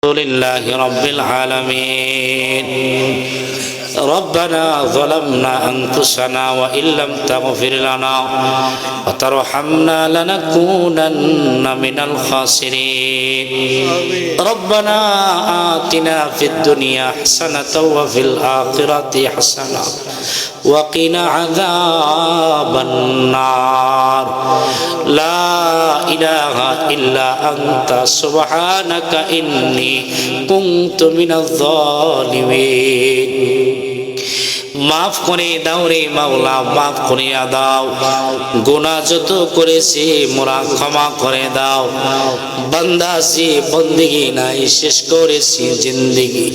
لله رب العالمين ربنا ظلمنا أنفسنا وإن لم تغفر لنا وترحمنا لنكونن من الخاسرين ربنا آتنا في الدنيا حسنة وفي الآخرة حسنة وقنا عذاب النار لا إله إلا أنت سبحانك إني كنت من الظالمين মাফ করে দাও রে মাওলা, মাফ করিয়া দাও। গুনাহ যত করেছি মোরা ক্ষমা করে দাও। বান্দা আছি বন্দেগি নাই, শেষ করেছি জিন্দেগি।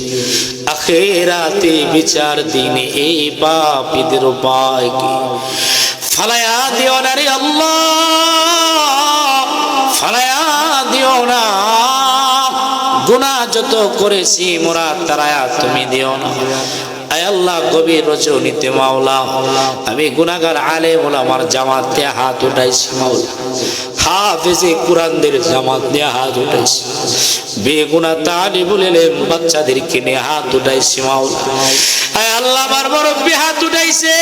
আখিরাতে বিচার দিনে এই পাপীদের উপায় কি? ফালায়া দিও না রে আল্লাহ, ফালায়া দিও না। গুনাহ যত করেছি মোরা তারায়া তুমি দিও না। আয় আল্লাহ, গভীর রজনীতে মাওলা আমি গুনাহগার আলেম ওলামার জামাত দিয়ে হাত উঠাইছি মাওলা, হাফেজে কুরআনদের জামাত দিয়ে হাত উঠাইছি, বেগুনাহ তালিবুল ইলম বাচ্চাদেরকে নিয়ে হাত উঠাইছি মাওলা। আয় আল্লাহ, আমার মুরব্বি হাত উঠাইছে,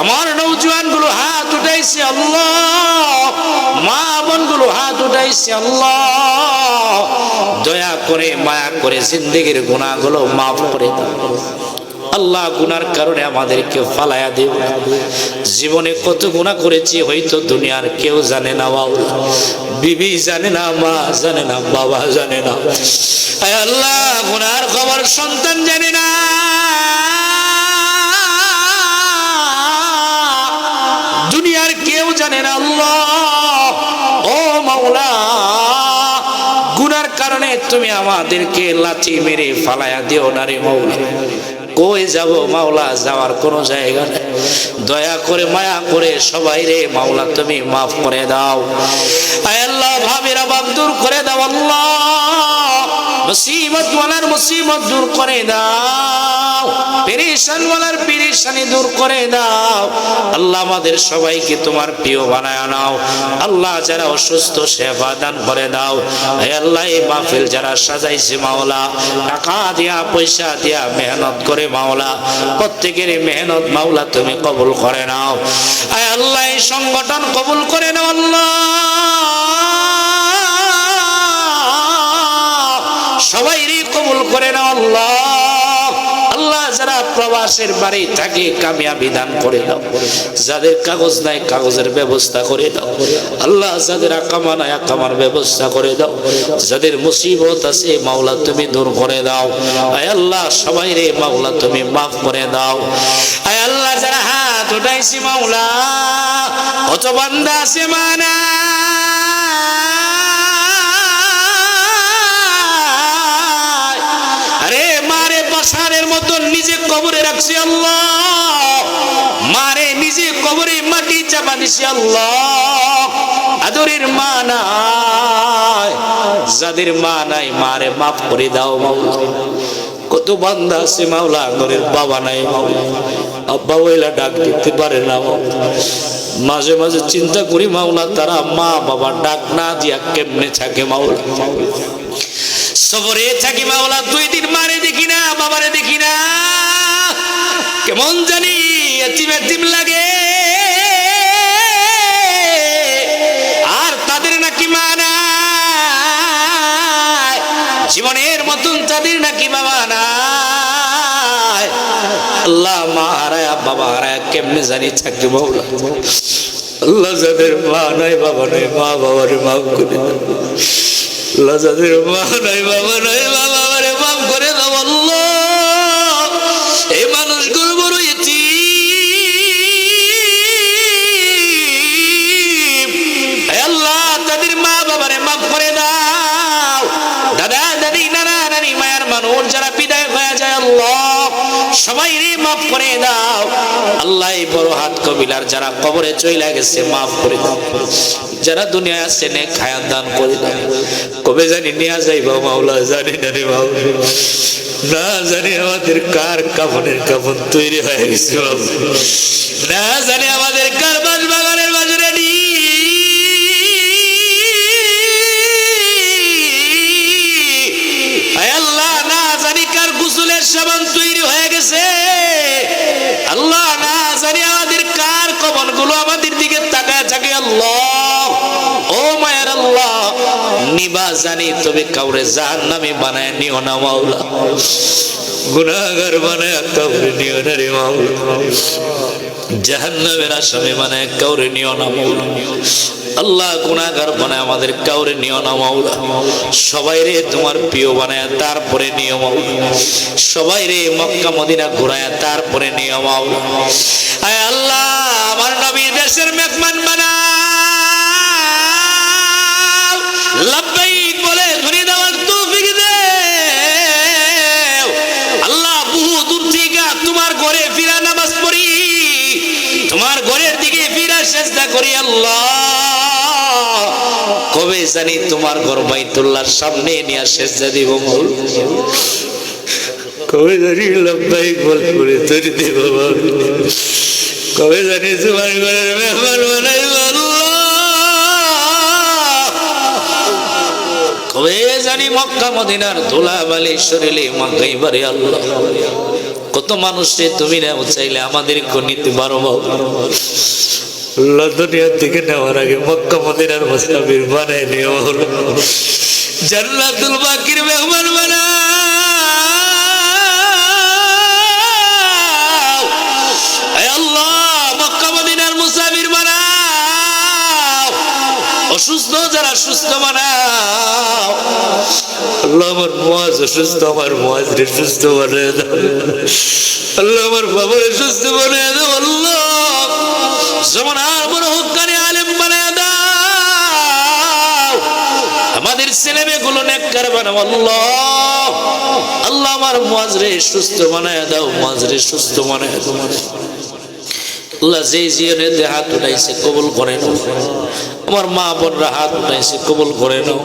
আমার নওজোয়ান গুলো হাত উঠাইছে আল্লাহ, মা বোন গুলো হাত উঠাইছে আল্লাহ। দয়া করে মায়া করে জিন্দেগির গুনাহগুলো মাফ করে দাও আল্লাহ। গুনার কারণে আমাদেরকে ফালায়া দেব। জীবনে কত গুনাহ করেছি হয়তো দুনিয়ার কেউ জানে না, বিবি জানে না, মা জানে না, বাবা জানে না। আয় আল্লাহ, গুনার খবর সন্তান জানে না, দুনিয়ার কেউ জানে না আল্লাহ। ও মাওলা, গুনার কারণে তুমি আমাদেরকে লাথি মেরে ফালায়া দিও না রে মাওলা। কই যাব মাওলা, যাওয়ার কোনো জায়গা নেই। দয়া করে মায়া করে সবাই রে মাওলা তুমি মাফ করে দাও। আয় আল্লাহ, ভাবেরা ভাব দূর করে দাও আল্লাহ, মুসিবত ওয়ালার মুসিবত দূর করে দাও, পেরেশান ওয়ালার পেরেশানি দূর করে দাও আল্লাহ। আমাদের সবাইকে তোমার প্রিয় বানায় নাও আল্লাহ। যারা অসুস্থ সেবা দান করে দাও। হে আল্লাহ, এই মাহফিল যারা সাজাইছে মাওলা, টাকা দিয়া পয়সা দিয়া মেহনত করে মাওলা, প্রত্যেকের মেহনত মাওলা তুমি কবুল করে নাও। হে আল্লাহ, এই সংগঠন কবুল করে নাও আল্লাহ, সবাইরে কবুল করে নাও আল্লাহ। আল্লাহ, যারা প্রবাসের বাড়ি থাকে কামিয়াবি দান করে দাও। যাদের কাগজ নাই কাগজের ব্যবস্থা করে দাও আল্লাহ। যাদের আকামা নাই আকামার ব্যবস্থা করে দাও। যাদের মুসিবত আছে মাওলা তুমি দূর করে দাও। আয় আল্লাহ, সবাইরে মাওলা তুমি মাফ করে দাও। আয় আল্লাহ, যারা হাত উঠাইছি মাওলা, কত বান্দা আছে মানা, সারের মতন নিজে কবরে রাখছি আল্লাহ, মারে নিজে কবরে মাটি চাপা দিছি আল্লাহ। আদরের মা নাই, যাদের মা নাই মারে মাফ করে দাও মাওলা। কত বান্দা আছে মাওলা, আদরের বাবা নাই মাওলা, আব্বা ওইলা ডাক দিতে পারে না মাওলা। মাঝে মাঝে চিন্তা করি মাওলা, তারা মা বাবা ডাক না দিয়া কেমনে থাকে মাওলা। সফরে থাকি মাওলা, 2 দিন মারে দেখি না, বাবারে দেখি না, কেমন জানি এতিম এতিম লাগে। আর তাদের নাকি মা নাই, জীবনের মতন তাদের নাকি বাবা নাই। আল্লাহ, মা হারায় বাবা হারায় কেমনে জানি থাকে মাওলা। আল্লাহ, যাদের মা নাই বাবা নাই, মা বাবারে মাফ করে দাও। যাদের মা নাই বাবা নাই, মা বাবারে মাফ করে দাও আল্লাহ। এই মানুষগুলো বড় ইতিম, আল্লাহ তাদের মা বাবারে মাফ করে দাও। দাদা দাদি নানা নানি মায়ের মানুষ যারা বিদায় হয়ে যায় আল্লাহ, সবাই রে মাফ করে দাও আল্লাহ। এই বড় হাত কবিলার যারা কবরে চইলা গেছে মাফ করে দাও। যারা দুনিয়ায় আছে নে খায়াত দান করে দাও। কবে জানি নিয়ে যাইবা মাওলা, জানি না রে মাওলা, না জানি আমাদের কার কাফনের কাফন তৈরি হয়ে গেছে, না জানি আমাদের কার বাস বাগানের বাজারে সাবান তৈরি হয়ে গেছে। আল্লাহ না জানি আমাদের কার কবরগুলো আমাদের দিকে তাকায় থাকে। আল্লাহ ও মায়ের আল্লাহ, নিবা জানি তবে কাউরে জাহান্নামে বানায় নিও না মাওলা, গুনাহগার বানায় কাউরে নিও না রে মাওলা, জাহান্নামের আসামি বানায় কাউরে নিও না মাওলা। আল্লাহ গুনাহগার বানায় আমাদের কাউরে নিও না মাওলা, সবাই রে তোমার প্রিয় বানায় তারপরে নিও মাওলা, সবাই রে মক্কা মদিনা ঘুরায় তারপরে নিও মাওলা। আয় আল্লাহ আমার নবীর দেশের মেহমান বানাও, লাব্বাইক বলে ধরে দেওয়ার তৌফিক দাও। আল্লাহ বহু দূর থেকে তোমার ঘরে ফিরা নামাজ পড়ি, তোমার ঘরের দিকে ফিরা সেজদা করি। আল্লাহ কবে জানি তোমার ঘর বাইতুল্লাহর সামনে নিয়ে সেজদা দিব মাওলা, কবে জানি লাব্বাইক বলে করে ধরে দেব মাওলা, কবে জানি তোমার ঘরের মেহমান বানাইব আল্লাহ, কবে জানি মক্কা মদিনার ধুলাবালি শরীরে মাখাইবারে আল্লাহ। কত মানুষে তুমি নাও চাইলে আমাদের নিতে পারো আল্লাহ, দুনিয়া থেকে নেওয়ার আগে মক্কা মদিনার মুসাফির বানায় নিও, জান্নাতুল বাকির মেহমান বানাও। আল্লাহ মক্কা মদিনার মুসাফির বানাও, অসুস্থ যারা সুস্থ বানাও। আল্লাহ আমার মুয়াজ অসুস্থ, আমার মুয়াজরে সুস্থ বানায় দাও। আল্লাহ আমার বাবারে সুস্থ বানায় দাও। আল্লাহ জমানার বড় হক্কানি আলেম বানায় দাও। আমাদের ছেলে মেয়েগুলো নেককার বানাও আল্লাহ। আল্লাহ আমার মুয়াজরে সুস্থ বানায় দাও, মুয়াজরে সুস্থ বানায় দাও। আল্লাহ যে জিয়ানে হাত উঠাইছে কবুল করে নাও, আমার মা বোনরা হাত উঠাইছে কবুল করে নাও।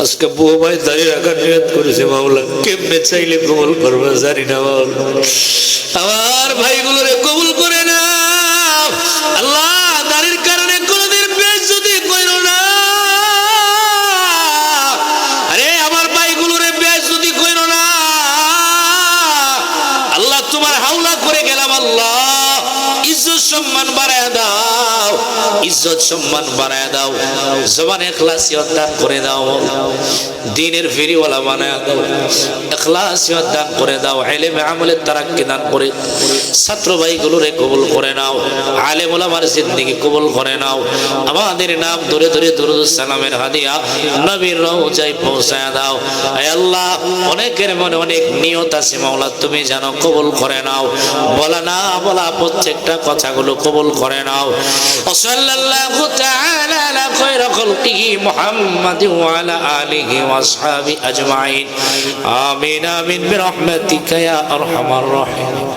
আজকে বউ ভাই দাঁড়িয়ে রাখার নিয়ত করেছে মাওলা, কেমনে চাইলে কবুল করবে জানি না মাওলা, আমার ভাইগুলোরে কবুল করে নাও। আল্লাহ দাড়ির কারণে কোনদিন বেইজ্জতি কইরো না, আরে আমার ভাইগুলোরে বেইজ্জতি কইরো না। আল্লাহ তোমার হাওলা করে গেলাম আল্লাহ, ইজ্জত সম্মান বাড়ায় দাও, ইজ্জত সম্মান বাড়ায় দাও, জবান ইখলাসিয়ত দান করে দাও, দ্বীনের ফেরিওয়ালা বানায় দাও, ইখলাসিয়ত দান করে দাও, ইলমে আমলের তারাক্কি দান করে ছাত্র ভাইগুলোরে কবুল করে নাও, আলেম ওলামার জিন্দেগি কবুল করে নাও। আমাদের নাম ধরে ধরে দুরূদ সালামের হাদিয়া নবীর রওজায় পৌঁছায় দাও। হে আল্লাহ অনেকের মনে অনেক নিয়ত আছে মাওলা, তুমি জানো, কবুল করে নাও। বলা না বলা প্রত্যেকটা কথাগুলো কবুল করে নাও। সাল্লাল্লাহু তাআলা আলা খায়রি খালকিহি মুহাম্মাদিন ওয়া আলা আলিহি ওয়া আসহাবিহি আজমাইন। আমিন আমিন বিরহমাতিকা ইয়া আরহামার রাহিমিন।